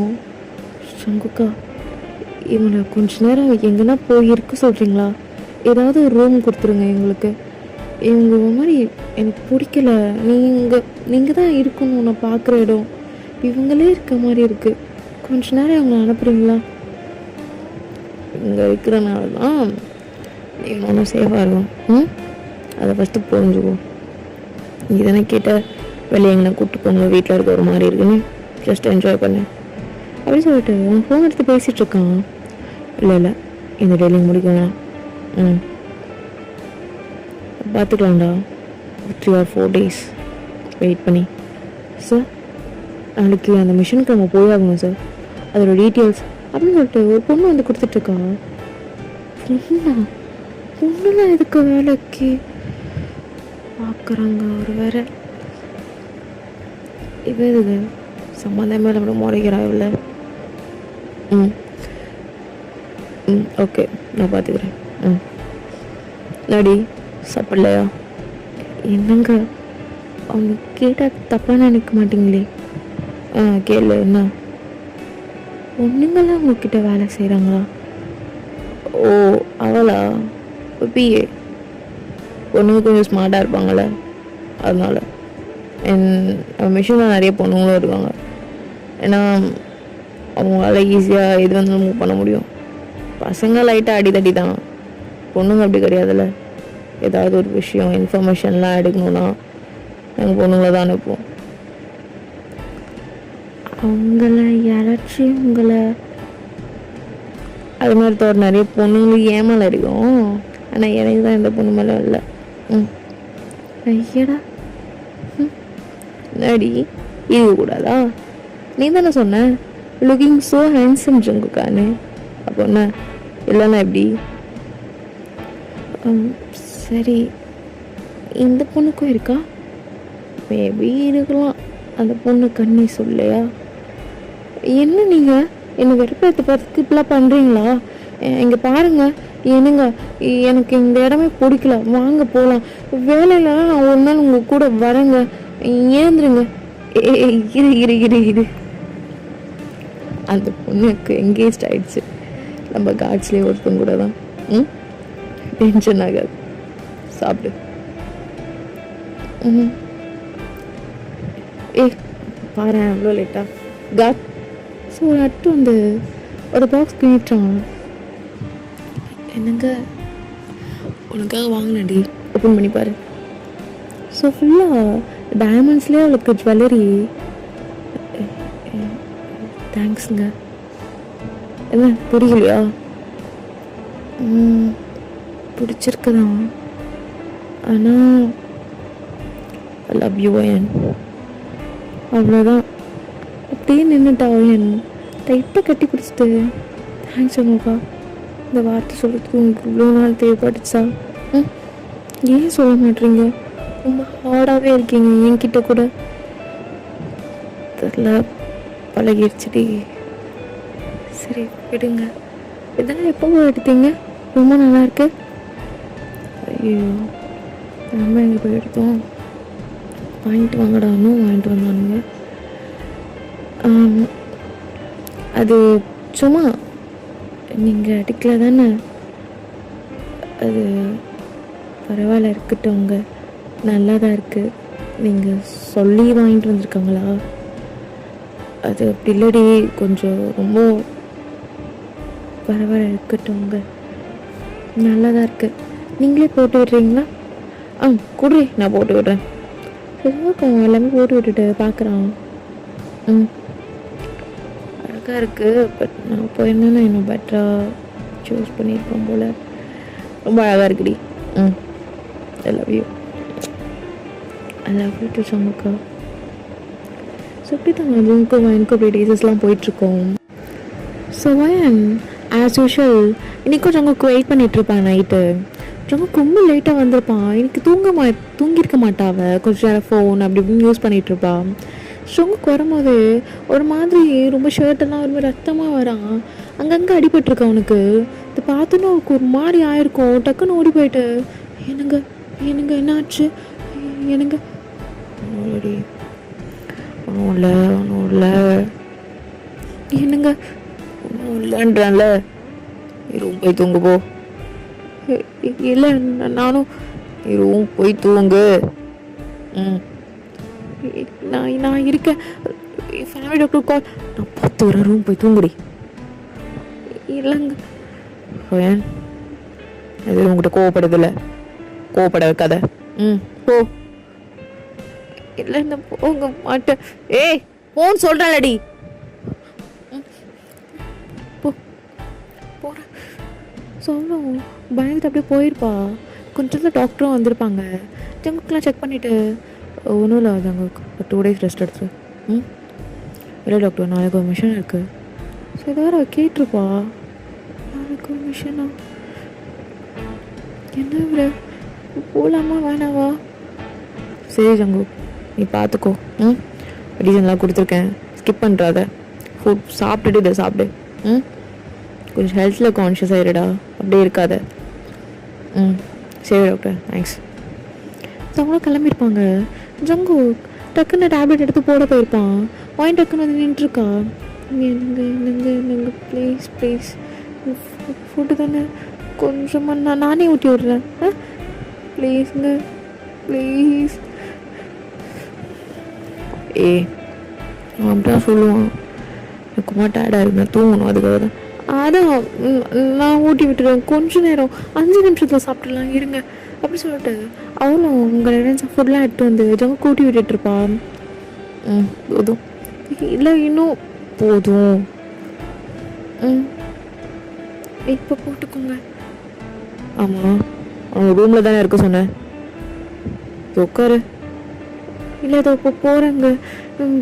சங்குக்கா, இவனை கொஞ்ச நேரம் எங்கன்னா போயிருக்க சொல்கிறீங்களா? ஏதாவது ஒரு ரூம் கொடுத்துருங்க எங்களுக்கு. இவங்க ஒரு மாதிரி எனக்கு பிடிக்கல. நீங்கள் தான் இருக்கணும் நான் பார்க்குற இடம். இவங்களே இருக்க மாதிரி இருக்குது. கொஞ்ச நேரம் இவங்களை அனுப்புகிறீங்களா? இங்கே இருக்கிறனால தான் நீங்கள் ஒன்றும் சேஃபாக இருக்கும். அதை ஃபஸ்ட்டு புரிஞ்சுக்கோ. நீ தானே கேட்ட வெளியே எங்கன்னா கூப்பிட்டு போங்க, வீட்டில் இருக்க ஒரு மாதிரி இருக்குன்னு. ஜஸ்ட் என்ஜாய் பண்ணேன் அப்படின்னு சொல்லிட்டு உன் ஃபோன் எடுத்து பேசிகிட்டு இருக்கான். இல்லை இந்த டெய்லிங் முடிக்கணும். பார்த்துக்கலாம்டா, 3 or 4 days வெயிட் பண்ணி. சார், நாளைக்கு அந்த மிஷினுக்கு நம்ம போயாகணும் சார், அதோட டீட்டெயில்ஸ் அப்படின்னு சொல்லிட்டு ஒரு பொண்ணு வந்து கொடுத்துட்ருக்கா. பொண்ணுலாம் எதுக்கு வேலைக்கு பார்க்குறாங்க? ஒரு வேற இவ எதுக்கு சம்மந்தமே நம்ம முறைக்கிறா இல்லை? ஓகே, நான் பார்த்துக்கிறேன். நடி சாப்பிடலையா? என்னங்க அவங்க கேட்டால் தப்பாக நினைக்க மாட்டீங்களே? கேளு. என்ன பொண்ணுங்களாம் உங்ககிட்ட வேலை செய்கிறாங்களா? ஓ, அவளா? பிஏ. பொண்ணுங்க கொஞ்சம் ஸ்மார்ட்டாக இருப்பாங்களே, அதனால. மிஷினில் நிறைய பொண்ணுங்களும் இருக்காங்க. ஏன்னா அவங்களால ஈஸியாக இது வந்து மூவ் பண்ண முடியும். பசங்க லைட்டாக அடித்தடி தான், பொண்ணுங்க அப்படி கிடையாதுல்ல. ஏதாவது ஒரு விஷயம் இன்ஃபர்மேஷன்லாம் எடுக்கணும்னா நாங்கள் பொண்ணுங்களை தான் அனுப்போம். அவங்கள யாராச்சும் உங்களை அது மாதிரி தவிர நிறைய பொண்ணுங்களுக்கு ஏமால இருக்கும். ஆனால் எனக்கு தான் எந்த பொண்ணு மேலே இல்லை. ஐயடா, நடி இருக்கக்கூடாதா? நீ தானே சொன்ன லுக்கிங் ஸோ ஹேண்ட்ஸம் ஜங்குக்கான்னு. அப்போ என்ன இல்லைன்னா எப்படி? சரி, இந்த பொண்ணுக்கும் இருக்கா? மேபி இருக்கலாம். அந்த பொண்ணு கண்ணி சொல்லையா? என்ன நீங்கள் என்னை வெறுப்பேற்ற பார்த்துக்கு இப்படிலாம் பண்ணுறீங்களா? இங்கே பாருங்கள், என்னங்க எனக்கு இந்த இடமே பிடிக்கல, வாங்க போகலாம். வேலையிலலாம் நான் ஒரு நாள் உங்கள் கூட வரேங்க, ஏந்துருங்க. இரு அந்த பொண்ணுக்கு எங்கேஜ் ஆயிடுச்சு. நம்ம காட்ஸ்லேயே ஒருத்தங்க கூட தான். டென்ஷன் ஆகாது, சாப்பிடு. பாரு அவ்வளோ லேட்டா காட். ஸோ ஒரு அட்டு வந்து ஒரு பாக்ஸ் கிணிட்டான். என்னங்க உனக்காக வாங்கினடி, ஓப்பன் பண்ணி பாரு. ஸோ ஃபுல்லாக டைமண்ட்ஸ்லேயே அவளுக்கு ஜுவல்லரி. தேங்க்ஸுங்க. என்ன புரியலையா? பிடிச்சிருக்குதான், ஆனால் ஐ லவ் யூ அயன். அவ்வளோதான். அப்படியே நின்றுட்டா அயன் டைட்டாக கட்டி பிடிச்சிட்டு. தேங்க்ஸ் அம்மாக்கா, இந்த வார்த்தை சொல்கிறதுக்கு உங்களுக்கு இவ்வளோ நாள் தேவைப்பட்டுச்சா? ஏன் சொல்ல மாட்டீங்க? ரொம்ப ஹார்டாகவே இருக்கீங்க என்கிட்ட கூட. தெரில, பழகிடுச்சுடி. சரி விடுங்க. இதெல்லாம் எப்போ எடுத்தீங்க? ரொம்ப நல்லா இருக்கு. ஐயோ, நம்ம எங்கே போய் எடுத்தோம்? வாங்கிட்டு வாங்கடான்னு வாங்கிட்டு வந்தானுங்க. அது சும்மா நீங்கள் அடிக்கல தானே? அது பரவாயில்ல, இருக்கட்டும்ங்க, நல்லா தான் இருக்குது. நீங்கள் சொல்லி வாங்கிட்டு வந்திருக்காங்களா? அது அப்படி இல்லடி, கொஞ்சம் ரொம்ப பரவாயில்ல, இருக்கட்டும்ங்க, நல்லா தான் இருக்குது. நீங்களே போட்டு விடுறீங்களா? குடி, நான் போட்டு விடுறேன். எல்லாமே போட்டு விட்டுட்டு பார்க்குறான். அழகாக இருக்குது, பட் நான் போயிருந்தேன்னா இன்னும் பெட்டராக சூஸ் பண்ணியிருப்பேன் போல். ரொம்ப அழகாக இருக்குடி. I love you. I love you to சமுக்கா. ஸோ அப்படி தான் எனக்கு அப்படி டேஸஸ்லாம் போயிட்டுருக்கோம். ஸோ வயன் ஆஸ் யூஷுவல் இன்றைக்கும் ஜங்குக்கு வெயிட் பண்ணிகிட்ருப்பான். நைட்டு ஜங்குக்கு ரொம்ப லேட்டாக வந்திருப்பான். எனக்கு தூங்கியிருக்க மாட்டாவ. கொஞ்சம் நேரம் ஃபோன் அப்படி இப்படின்னு யூஸ் பண்ணிகிட்ருப்பான். ஜங்குக்கு வரும்போது ஒரு மாதிரி ரொம்ப ஷர்ட்டெல்லாம் ஒரு மாதிரி ரத்தமாக வரான். அங்கங்கே அடிபட்டிருக்கான் அவனுக்கு. இதை பார்த்தோன்னா அவனுக்கு ஒரு மாதிரி ஆயிருக்கும். டக்குன்னு ஓடி போயிட்டு, என்னங்க என்னங்க என்னாச்சு? என்னங்க ஒன்றும் இல்லை என்னங்க ஒன்றும் இல்லைன்றான்ல. ரூம் போய் தூங்கு போ. இல்லை நானும் ரூம் போய் தூங்கு. நான் இருக்கேன். ஃபேமிலி டாக்டர் கால். நான் பார்த்து வரேன், ரூம் போய் தூங்குடி. இல்லைங்க ஏன் எது உங்கள்கிட்ட கோவப்படுதில்ல? கோவப்பட வைக்காத. போ. இல்லை நான் போக மாட்டேன். ஏய் போன்னு சொல்கிறேன்லடி. போகிறேன். சொல்லும் பயந்துட்டு அப்படியே போயிருப்பா. கொஞ்சம் டாக்டரும் வந்திருப்பாங்க. ஜங்குக்கெலாம் செக் பண்ணிவிட்டு, ஒன்றும் இல்லை ஜங்குக்கு ஒரு 2 days ரெஸ்ட் எடுத்துரு. இல்லை டாக்டர், நாளைக்கு ஒரு மிஷன் இருக்குது. ஸோ இதை வேறு கேட்டிருப்பா. நாளைக்கு ஒரு மிஷனா? என்ன விட போகலாமா வேணாவா? சரி ஜங்கு, நீ பார்த்துக்கோ. மெடிசன்லாம் கொடுத்துருக்கேன், ஸ்கிப் பண்ணுறாத. ஃபுட் சாப்பிட்டுட்டு இதை சாப்பிடு. கொஞ்சம் ஹெல்த்தில் கான்ஷியஸ் ஆகிடுடா, அப்படியே இருக்காத. சரி டாக்டர், தேங்க்ஸ். அவங்களும் கிளம்பியிருப்பாங்க. ஜங்கு டக்குன்னு டேப்லெட் எடுத்து போட போயிருப்பான். வாங்கி டக்குன்னு வந்து நின்றுருக்கா. என்னங்க ப்ளீஸ் ஃபுட்டு தானே, கொஞ்சமாக நானே ஊட்டி விட்றேன். ப்ளீஸுங்க ப்ளீஸ். அவன் அப்படிதான் சொல்லுவான். எனக்கு டயர்டாக இருக்கு, நான் தூங்கணும், அதுக்காக தான். அதான் நான் ஊட்டி விட்டுறேன். கொஞ்ச நேரம் 5 நிமிஷத்தில் சாப்பிட்றலாம் இருங்க அப்படி சொல்லிட்டு அவளும் உங்களை ஃபுட்லாம் எடுத்து வந்து ஜங்க கூட்டி விட்டுட்ருப்பா. போதும், இல்லை இன்னும் போதும். இப்போ போட்டுக்கோங்க. ஆமாம், அவங்க ரூமில் தானே இருக்க சொன்னேன். உட்காரு. இல்லை இதோ இப்போ போகிறேங்க,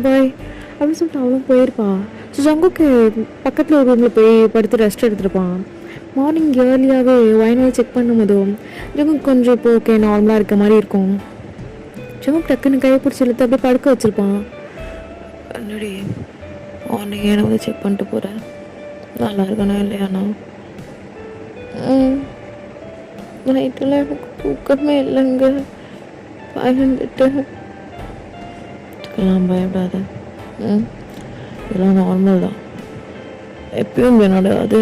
பாய் அப்படின்னு சொல்லிட்டு அவளும் போயிருப்பா. ஸோ ஜங்குக்கு பக்கத்தில் ஒரு ரூமில் போய் படுத்து ரெஸ்ட் எடுத்துருப்பான். மார்னிங் ஏர்லியாகவே வயநாடு செக் பண்ணும்போதும் ஜங்குக்கு கொஞ்சம் இப்போ ஓகே நார்மலாக இருக்க மாதிரி இருக்கும். ஜங்குக்கு டக்குன்னு கையை பிடிச்சி இழுத்து அப்படியே படுக்க வச்சுருப்பான். என்னடி மார்னிங் ஏன்னா வந்து செக் பண்ணிட்டு போகிறேன், நல்லா இருக்கணும் இல்லையாண்ணா? நைட்டில் எனக்கு தூக்கமே இல்லைங்க, பயந்துட்டேன். இதுக்கெல்லாம் பயப்படாத. இதெல்லாம் நார்மல் தான், எப்பயும் இப்படி நடக்காது,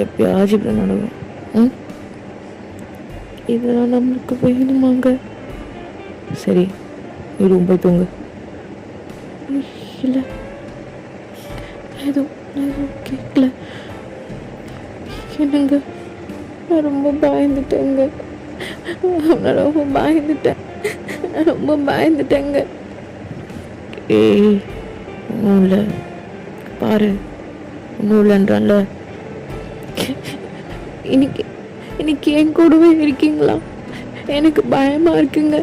எப்பயாச்சும் இப்படி நடக்கும். இதெல்லாம் நம்மளுக்கு வேணுமாங்க? சரி, ரூம் போய் தூங்கு. இல்லை, நான் எதுவும் கேட்கல. என்னங்க, நான் ரொம்ப பயந்துட்டேங்க. நான் ரொம்ப பயந்துட்டேங்க. ஏய், ஒன்றும் இல்லை, பாரு, ஒன்றும் இல்லைன்றான்ல. இன்னைக்கு என் கூடவே இருக்கீங்களா? எனக்கு பயமா இருக்குங்க.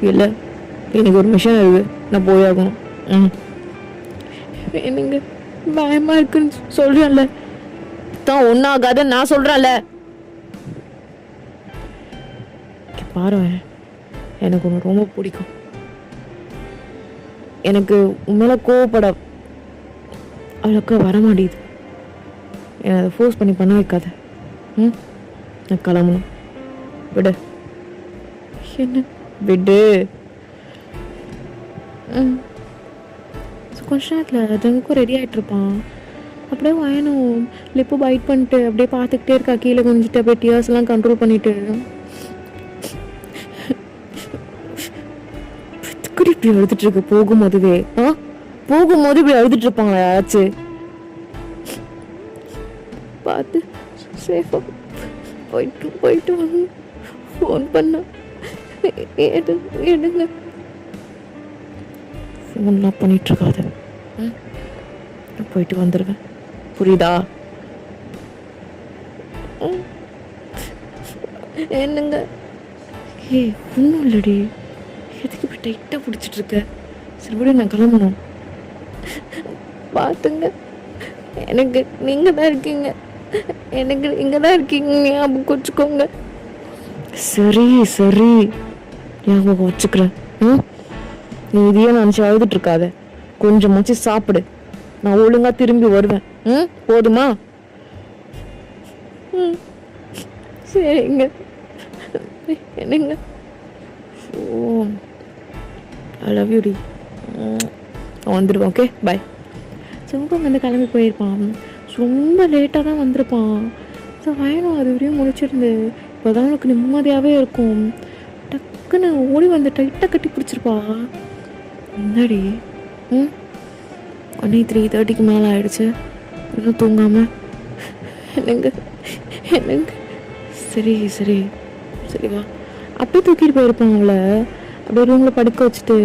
இல்லை, எனக்கு ஒரு மிஷன் இருக்கு, நான் போயாகணும். என்னங்க, பயமா இருக்குன்னு சொல்றேன்ல. தான் ஒன்றாகாத நான் சொல்றேன்ல. பாரு, எனக்கு ஒன்று ரொம்ப பிடிக்கும். எனக்கு உண்மையில கோவப்பட அவ்வளோக்கா வரமாட்டேது. என்னை அதை ஃபோர்ஸ் பண்ண வைக்காத. நான் கிளம்பணும். விடு. என்ன விடு. கொஞ்ச நேரத்தில் ஜங்குக்கும் ரெடி ஆகிட்டு இருப்பான். அப்படியே வயனும் லிப்பு பைட் பண்ணிட்டு அப்படியே பார்த்துக்கிட்டே இருக்கா. கீழே குனிஞ்சிட்டு அப்படியே டியர்ஸ்லாம் கண்ட்ரோல் பண்ணிட்டு. இப்படி அழுதுட்டு இருக்கு போகும்போதுவே. போகும்போது இப்படி அழுதுட்டு இருப்பாங்களா யாராச்சு? பார்த்து சேஃபா போயிட்டு வந்து ஃபோன் பண்ண எடுங்க. ஃபோன்லாம் பண்ணிட்டு இருக்காத. போயிட்டு வந்துடுவேன், புரியுதா? என்னங்க? ஒன்றும் இல்லடி, எதுக்கு இப்படி டைட்டாக பிடிச்சிட்டு இருக்க? சரி விட, நான் கிளம்பணும். பார்த்துங்க, எனக்கு நீங்கள் தான் இருக்கீங்க. எனக்கு இங்கே தான் இருக்கீங்க, ஞாபகம் வச்சுக்கோங்க. சரி ஞாபகம் வச்சுக்கிறேன். நீ இதையே நினச்சி அழுதுட்டு இருக்காத. கொஞ்சமாச்சு சாப்பிடு, நான் ஒழுங்கா திரும்பி வருவேன். போதுமா? சரிங்க. என்னங்க? ஓ, ஐ லவ் யூ டி. வந்துடுவேன். ஓகே, பாய். சிவகம் வந்து கிளம்பி போயிருப்பான். ரொம்ப லேட்டாக தான் வந்திருப்பான். ஸோ வயனும் அது வரையும் முடிச்சிருந்து இப்போ தான் எனக்கு நிம்மதியாகவே இருக்கும். டக்குன்னு ஓடி வந்து டைட்டாக கட்டி பிடிச்சிருப்பா. முன்னாடி 3:30 மேலே ஆயிடுச்சு, இன்னும் தூங்காமல். என்னங்க? சரி வா. அப்படியே தூக்கிட்டு போயிருப்பான் அவளை. அப்படியே ரூமில் படுக்க வச்சுட்டு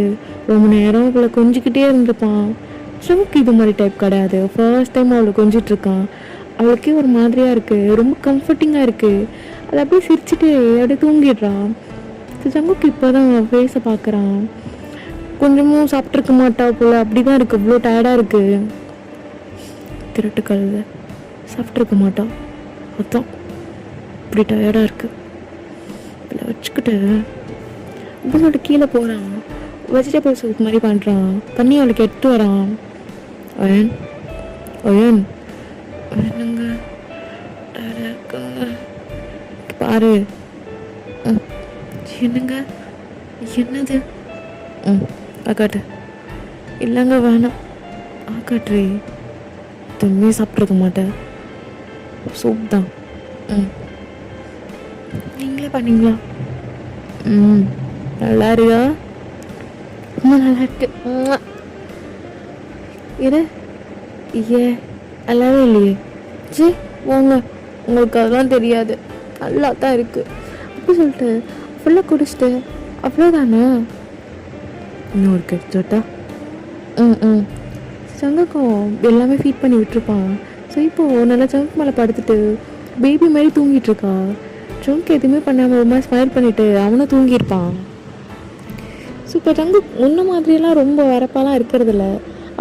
ரொம்ப நேரம் அவளை கொஞ்சிக்கிட்டே இருந்திருப்பான். சிவக்கு இது மாதிரி டைப் கிடையாது. ஃபர்ஸ்ட் டைம் அவளை கொஞ்சிட்டு இருக்கான். அவளுக்கே ஒரு மாதிரியாக இருக்குது, ரொம்ப கம்ஃபர்டிங்காக இருக்குது. அதை அப்படியே சிரிச்சுட்டு அப்படியே தூங்கிடுறான். சங்குக்கு இப்போ தான் அவன் ஃபேஸை பார்க்குறான். கொஞ்சமும் சாப்பிட்ருக்க மாட்டா போல, அப்படி தான் இருக்குது, இவ்வளோ டயர்டாக இருக்குது. திருட்டு கழுத சாப்பிட்ருக்க மாட்டா, அதான் இப்படி டயர்டாக இருக்குது. இதில் வச்சுக்கிட்டு அப்படி சொல்லிட்டு கீழே போகிறான். வெஜிடபிள் சூப் மாதிரி பண்ணுறான். பண்ணி அவளுக்கு எடுத்து வரான். ஒயன் என்னங்க டயர்டாக இருக்காங்க பாரு. என்னங்க? என்னது? ஆக்காட்டு. இல்லைங்க, வேணாம். ஆக்காட்ரி, எதுவுமே சாப்பிட்ருக்க மாட்டேன், சூப் தான். நீங்களே பண்ணீங்களா? நல்லா இருக்கா? ரொம்ப நல்லா இருக்கு. இரு. நல்லாவே இல்லையே. சரி வாங்க, உங்களுக்கு அதெல்லாம் தெரியாது, நல்லா தான் இருக்கு அப்படி சொல்லிட்டு ஃபுல்லாக குடிச்சிட்டு அவ்வளோதானே. இன்னும் ஒரு கெட்டா. சங்கக்கும் எல்லாமே ஃபீட் பண்ணி விட்டுருப்பான். ஸோ இப்போது நல்லா சங்கு மேலே படுத்துட்டு பேபி மாதிரி தூங்கிட்டு இருக்கா. சங்கு எதுவுமே பண்ணாமல் ஒரு மாதிரி ஸ்மைல் பண்ணிவிட்டு அவனும் தூங்கியிருப்பான். ஸோ இப்போ சங்கு முன்ன மாதிரியெல்லாம் ரொம்ப வரப்பாலாம் இருக்கிறதில்ல.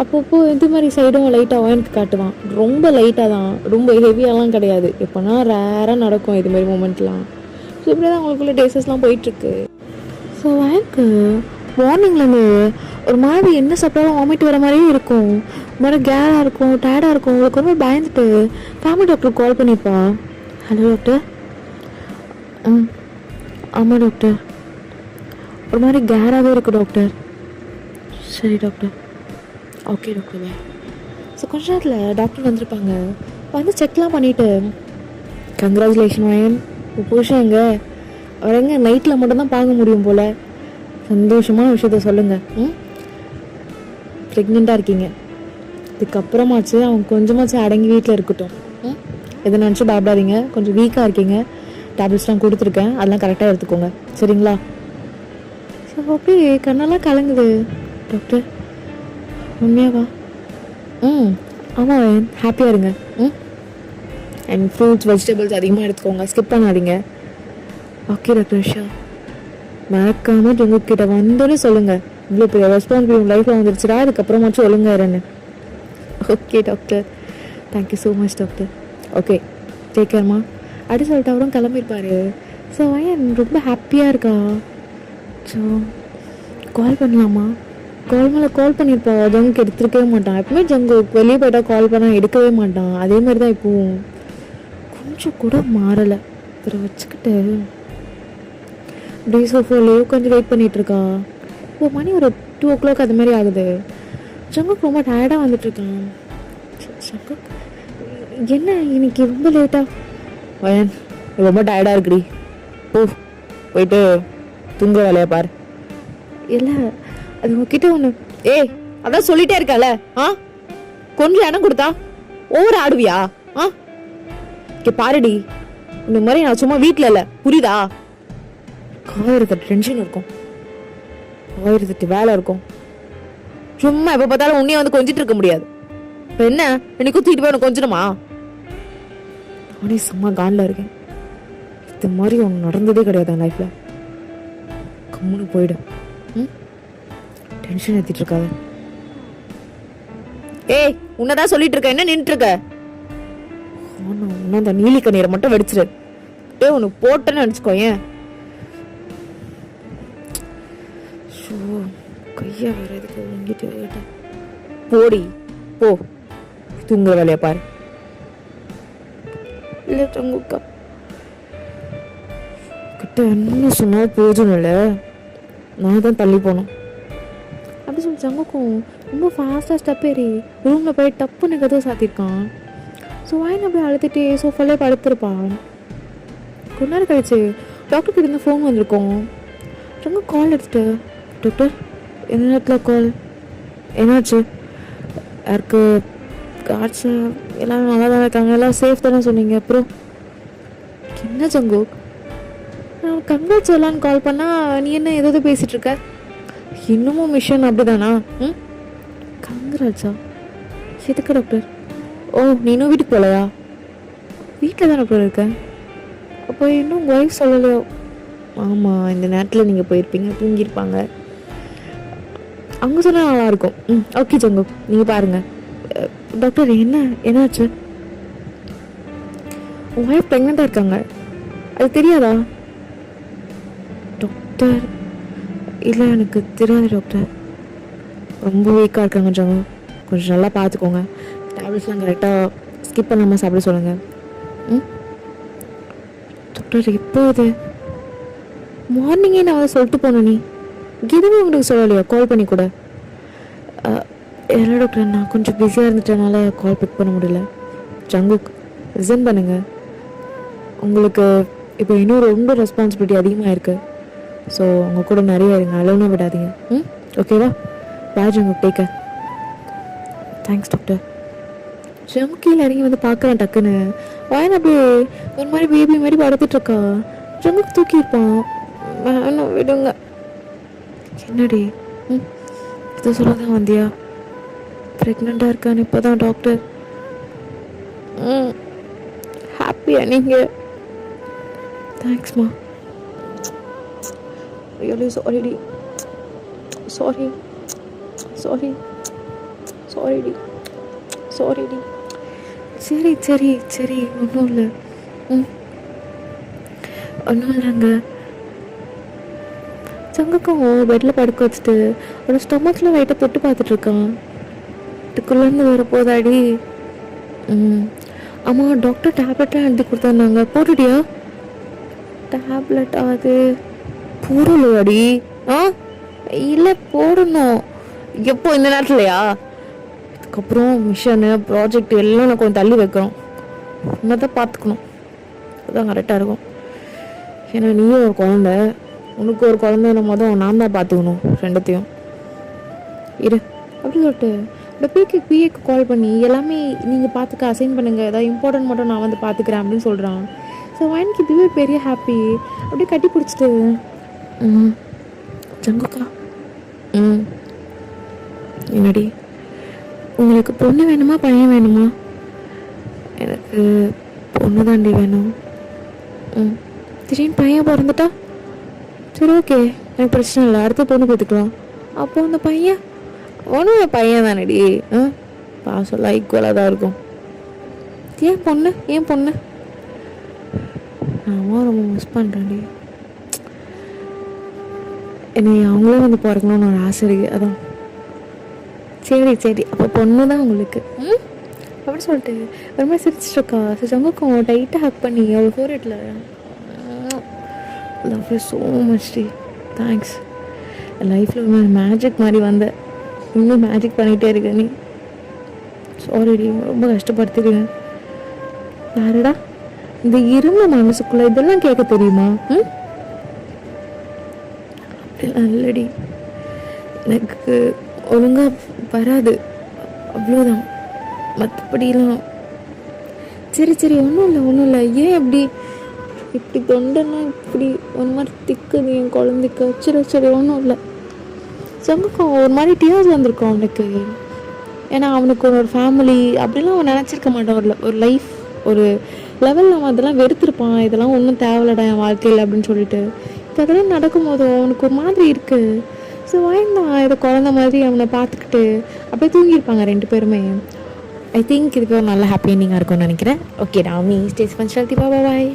அப்பப்போ இது மாதிரி சைடும் லைட்டாக எனக்கு காட்டுவான். ரொம்ப லைட்டாக தான், ரொம்ப ஹெவியாலாம் கிடையாது. எப்போனா ரேராக நடக்கும் இது மாதிரி மூமெண்ட்லாம். ஸோ இப்படி தான் அவங்களுக்குள்ள டேஸஸ்லாம் போயிட்டுருக்கு. ஸோ எனக்கு மார்னிங்லேருந்து ஒரு மாதிரி என்ன சாப்பிட்டாலும் வாமிட் வர மாதிரியே இருக்கும். ஒரு மாதிரி கேராக இருக்கும், டயர்டாக இருக்கும். உங்களுக்கு ரொம்ப பயந்துட்டு ஃபேமிலி டாக்டருக்கு கால் பண்ணியிருப்பா. Hello doctor. ஆமாம் டாக்டர், ஒரு மாதிரி கேராகவே இருக்குது டாக்டர். சரி doctor. Okay doctor, bye. So கொஞ்ச நேரத்தில் டாக்டர் வந்திருப்பாங்க. வந்து செக்லாம் பண்ணிவிட்டு, கங்க்ராச்சுலேஷன் வயன், புருஷன் எங்க அவரங்க நைட்டில் மட்டும்தான் பார்க்க முடியும் போல், சந்தோஷமான விஷயத்த சொல்லுங்கள். ப்ரெக்னெண்ட்டாக இருக்கீங்க. இதுக்கப்புறமாச்சு அவங்க கொஞ்சமாச்சும் அடங்கி வீட்டில் இருக்கட்டும். எதை நினச்சி பயப்படாதீங்க. கொஞ்சம் வீக்காக இருக்கீங்க. டேப்லெட்ஸ்லாம் கொடுத்துருக்கேன், அதெல்லாம் கரெக்டாக எடுத்துக்கோங்க, சரிங்களா? ஸோ அப்படியே கண்ணெல்லாம் கலங்குது டாக்டர். உண்மையாவா? ஆமாம், ஹாப்பியாக இருங்க. அண்ட் ஃப்ரூட்ஸ் வெஜிடபிள்ஸ் அதிகமாக எடுத்துக்கோங்க, ஸ்கிப் பண்ணாதீங்க. Okay doctor Shah. மறக்காமல் உங்ககிட்ட வந்தோன்னு சொல்லுங்கள், இவ்வளோ பெரிய ரெஸ்பான்சிபிலிட்டி லைஃப்பில் வந்துருச்சுடா, அதுக்கப்புறமாச்சும் ஒழுங்கா இருன்னு. Okay doctor, thank you so much doctor. Okay, take கேர்மா. அப்படி சொல்லிட்டு அவரும் கிளம்பியிருப்பார். ஸோ ஏன் ரொம்ப ஹாப்பியாக இருக்கா? ஸோ கால் பண்ணலாமா? கால் மேலே கால் பண்ணியிருப்பா, ஜங்குக்கு எடுத்துருக்கவே மாட்டான். எப்பவுமே ஜங்கு வெளியே போய்ட்டா கால் பண்ணால் எடுக்கவே மாட்டான். அதே மாதிரி தான் இப்போவும் கொஞ்சம் கூட மாறலை. இதில் வச்சுக்கிட்டு அப்படியே சோஃபாலேயே கொஞ்சம் வெயிட் பண்ணிகிட்ருக்கா. இப்போ மணி ஒரு 2 o'clock அது மாதிரி ஆகுது. ஜங்குக்கு ரொம்ப டயர்டாக வந்துட்டுருக்கான். ஜங்குக் என்ன இன்னைக்கு ரொம்ப லேட்டா? வயன் ரொம்ப டயர்டாக இருக்குடி, போயிட்டு தூங்க வேலையை பாரு. இல்லை, அது உங்ககிட்ட ஒன்று. ஏய், அதான் சொல்லிட்டே இருக்கல, கொஞ்சம் இடம் கொடுத்தா ஓவர் ஆடுவியா? பாருடி, இந்த மாதிரி நான் சும்மா வீட்டில் இல்லை, புரியுதா? 1008 டென்ஷன் இருக்கும், 1008 வேலை இருக்கும். சும்மா எப்போ பார்த்தாலும் உன்னைய வந்து கொஞ்சிட்டு இருக்க முடியாது. இப்போ என்ன, என்னைக்கும் தூக்கிட்டு போய் உனக்கு கொஞ்சணுமா? நானே செம்ம காண்டில் இருக்கேன். இது மாதிரி ஒன்று நடந்ததே கிடையாது என் லைஃப்பில். கம்முன்னு போயிடு. டென்ஷன் ஏற்றிட்டு இருக்காத. ஏய், உன்னதான் சொல்லிட்டு இருக்க, என்ன நின்றுட்டு இருக்க? ஆனால் இன்னும் அந்த நீலி கண்ணீரை மட்டும் வெடிச்சிரு. உனக்கு போட்டேன்னு நினச்சிக்கோ. ஏன் ஷோ கையா வேற எதுக்கு வாங்கிட்டு போடி, போ தூங்குற வேலையை பாரு. இல்லை தங்குக்கா கிட்ட என்ன சொன்னால் போதும் இல்லை, நான் தான் தள்ளி போனோம் அப்படி சொல்லி ஜங்குக்கும் ரொம்ப ஃபாஸ்ட்டாக ஸ்டெப் ஏறி ரூமில் போய் டப்புன்னு கதவை சாத்திருக்கான். ஸோ வாங்கி அப்படியே அழுத்துட்டு சோஃபாலே படுத்துருப்பான். கொஞ்ச நேரம் கழிச்சு டாக்டர் கிட்ட இருந்து ஃபோன் வந்திருக்கோம். ஜங்கு கால் எடுத்துட்டு, டாக்டர் எந்த நேரத்தில் கால், என்னாச்சு? யாருக்கு காட்சி? எல்லாம் நல்லா தான் இருக்காங்க, எல்லாம் சேஃப் தானே சொன்னீங்க. அப்புறம் என்ன ஜங்கு, நான் கங்காட்சி எல்லான்னு கால் பண்ணால் நீ என்ன ஏதாவது பேசிகிட்டு இருக்க? இன்னமும் மிஷன் அப்படிதானா? கங்கராஜா எதுக்கு டாக்டர்? ஓ, நீ இன்னும் வீட்டுக்கு போகலையா? வீட்டில் தான் டாக்டர் இருக்கேன். அப்போ இன்னும் உங்கள் ஒய்ஃப் சொல்லலையோ? ஆமாம், இந்த நேரத்தில் நீங்கள் போயிருப்பீங்க, தூங்கியிருப்பாங்க. அவங்க சொன்னால் நல்லாயிருக்கும். ஓகே ஜங்கு, நீங்கள் பாருங்கள். டாக்டர் என்னாச்சு? உங்கள் ஒய்ஃப் ப்ரெக்னெண்ட்டாக இருக்காங்க, அது தெரியாதா? டாக்டர் இல்லை, எனக்கு தெரியாது டாக்டர். ரொம்ப வீக்காக இருக்காங்க ஜங்கு, கொஞ்சம் நல்லா பார்த்துக்கோங்க. டேப்லெட்ஸ்லாம் கரெக்டாக ஸ்கிப் பண்ணாமல் சாப்பிட சொல்லுங்கள். டாக்டர் இப்போ அது மார்னிங்கே நான் அதை சொல்லிட்டு போனேன், நீ எதுவும் உங்களுக்கு சொல்லலையா கால் பண்ணி கூட? இல்லை டாக்டர், நான் கொஞ்சம் பிஸியாக இருந்துட்டனால கால் பிக் பண்ண முடியல. ஜங்குக் ரிசன் பண்ணுங்கள், உங்களுக்கு இப்போ இன்னும் ரொம்ப ரெஸ்பான்சிபிலிட்டி அதிகமாக இருக்குது. ஸோ உங்கள் கூட நிறைய இருங்க, அலோனா விடாதீங்க. ஓகேவா? Bye Jungkook, take care. Thanks doctor. ஜங்கு கீழே இறங்கி வந்து பார்க்குறேன் டக்குன்னு. வாயன் அப்படியே ஒரு மாதிரி பேபி மாதிரி படுத்துட்ருக்கா. ஜங்குக்கு தூக்கியிருப்பான். வேணும் விடுங்க. என்னடி இதை சொல்ல தான் வந்தியா? ப்ரெக்னெண்ட்டாக இருக்கான்னு இப்போ தான் டாக்டர். ஹாப்பியா நீங்கள்? தேங்க்ஸ்மா. ரியலி சாரிடி, சாரி சாரிடி. சரி சரி சரி, ஒன்றும் இல்லை. ஒன்றும் இல்லைங்க. சங்குக்கும் பெட்டில் படுக்க வச்சுட்டு அவரோட ஸ்டொமக்கில் லைட்டாக தொட்டு பார்த்துட்ருக்கான். இதுக்குள்ளேருந்து வர போதாடி. ஆமாம், டாக்டர் டேப்லெட்லாம் எழுதி கொடுத்தாருந்தாங்க, போட்டுட்டியா? டேப்லெட் அது போடலையாடி? இல்லை, போடணும். எப்போ, இந்த நேரத்துலையா? அதுக்கப்புறம் மிஷனு ப்ராஜெக்ட் எல்லாம் நான் கொஞ்சம் தள்ளி வைக்கிறோம். இன்னும் தான் பார்த்துக்கணும், அதுதான் கரெக்டாக இருக்கும். ஏன்னா நீயும் ஒரு குழந்த, உனக்கு ஒரு குழந்தை நம்ம தான் நான் தான் பார்த்துக்கணும் ரெண்டுத்தையும். இரு அப்படி சொல்லிட்டு இந்த பிஏக்கு கால் பண்ணி எல்லாமே நீங்கள் பார்த்துக்க அசைன் பண்ணுங்கள், ஏதாவது இம்பார்ட்டன்ட் மட்டும் நான் வந்து பார்த்துக்கிறேன் அப்படின்னு சொல்கிறான். ஸோ எனக்கு இதுவே பெரிய ஹாப்பி. அப்படியே கட்டி பிடிச்சிட்டு ஜங்குக்கா என்னடி உங்களுக்கு பொண்ணு வேணுமா பையன் வேணுமா? எனக்கு பொண்ணு தாண்டி வேணும். திடீர்னு பையன் பிறந்துட்டா சரி ஓகே, எனக்கு பிரச்சனை இல்லை, அடுத்த பொண்ணு பார்த்துக்கலாம். அப்போ அந்த பையன் ஒன்றும் என் பையன் தானடி, பாசம்லாம் ஈக்குவலாக தான் இருக்கும். ஏன் பொண்ணு நான் ரொம்ப மிஸ் பண்ணுறேன்டி. என்னை அவங்களே வந்து பிறக்கணும்னு ஒரு ஆசை இருக்குது, அதான். சரி அப்போ பொண்ணு தான் உங்களுக்கு அப்படின்னு சொல்லிட்டு ஒரு மாதிரி சிரிச்சிட்ருக்கா. ஜங்குக்கும் டைட்டாக ஹக் பண்ணி அவள் ஃபோர்ஹெட்டில் லவ் யூ ஸோ மச் டி, தேங்க்ஸ். என் லைஃப்பில் ஒரு மேஜிக் மாதிரி வந்த, இன்னும் மேஜிக் பண்ணிகிட்டே இருக்க நீ. சாரி டி, ரொம்ப கஷ்டப்படுத்திருக்கேன். யாருடா இந்த இருந்த மனசுக்குள்ளே இதெல்லாம் கேட்க தெரியுமா? அப்படிலாம் இல்லடி, எனக்கு ஒழுங்காக வராது அவ்வளோதான், மற்றபடிலாம் சரி ஒன்றும் இல்லை. ஏன் இப்படி தொண்டெல்லாம் இப்படி ஒரு மாதிரி திக்குது என் குழந்தைக்கு? சரி ஒன்றும் இல்லை. ஜங்குக்கும் ஒரு மாதிரி டியர்ஸ் வந்திருக்கும் அவனுக்கு. ஏன்னா அவனுக்கு ஒரு ஃபேமிலி அப்படிலாம் அவன் நினச்சிருக்க மாட்டான். ஒரு லைஃப் ஒரு லெவலில் அவன் அதெல்லாம் வெறுத்திருப்பான். இதெல்லாம் ஒன்றும் தேவையில்லடா என் வாழ்க்கையில் அப்படின்னு சொல்லிட்டு. இப்போ அதெல்லாம் நடக்கும்போது அவனுக்கு ஒரு மாதிரி இருக்குது. ஸோ வாய்ந்தான் இதை குழந்த மாதிரி அவனை பார்த்துக்கிட்டு அப்படியே தூங்கியிருப்பாங்க 2 பேருமே. ஐ திங்க் இதுக்கு ஒரு நல்ல ஹாப்பி எண்டிங்காக இருக்கும்னு நினைக்கிறேன். ஓகே ராமி, ஸ்டே ஸ்பெஷல், பாய்.